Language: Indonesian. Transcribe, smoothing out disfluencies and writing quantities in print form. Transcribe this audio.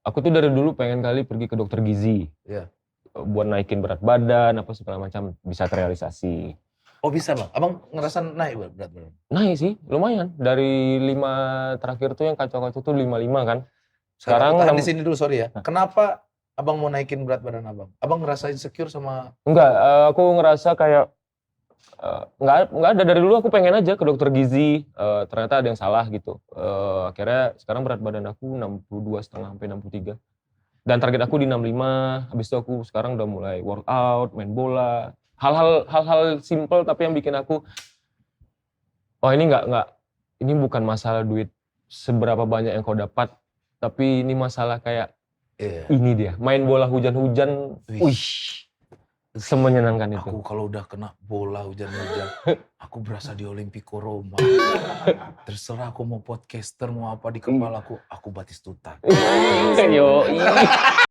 aku tuh dari dulu pengen kali pergi ke dokter gizi. Iya. Buat naikin berat badan, apa segala macam, bisa terrealisasi. Oh bisa Bang? Abang ngerasa naik berat badan? Naik sih, lumayan. Dari 5 terakhir tuh yang kacau-kacau tuh 55 kan. Sekarang tahan di sini dulu, sorry ya. Kenapa Abang mau naikin berat badan Abang? Abang ngerasa insecure sama... Enggak, aku ngerasa kayak nggak ada, dari dulu aku pengen aja ke dokter gizi, ternyata ada yang salah gitu. Akhirnya sekarang berat badan aku 62,5 sampai 63. Dan target aku di 65, habis itu aku sekarang udah mulai workout, main bola. Hal-hal simple tapi yang bikin aku, oh ini ini bukan masalah duit seberapa banyak yang kau dapat, tapi ini masalah kayak ini dia, main bola hujan-hujan, wih, semenyenangkan itu. Aku kalau udah kena bola hujan-hujan, aku berasa di Olimpico Roma. Terserah aku mau podcaster, mau apa di kepala aku Batistuta. Yo.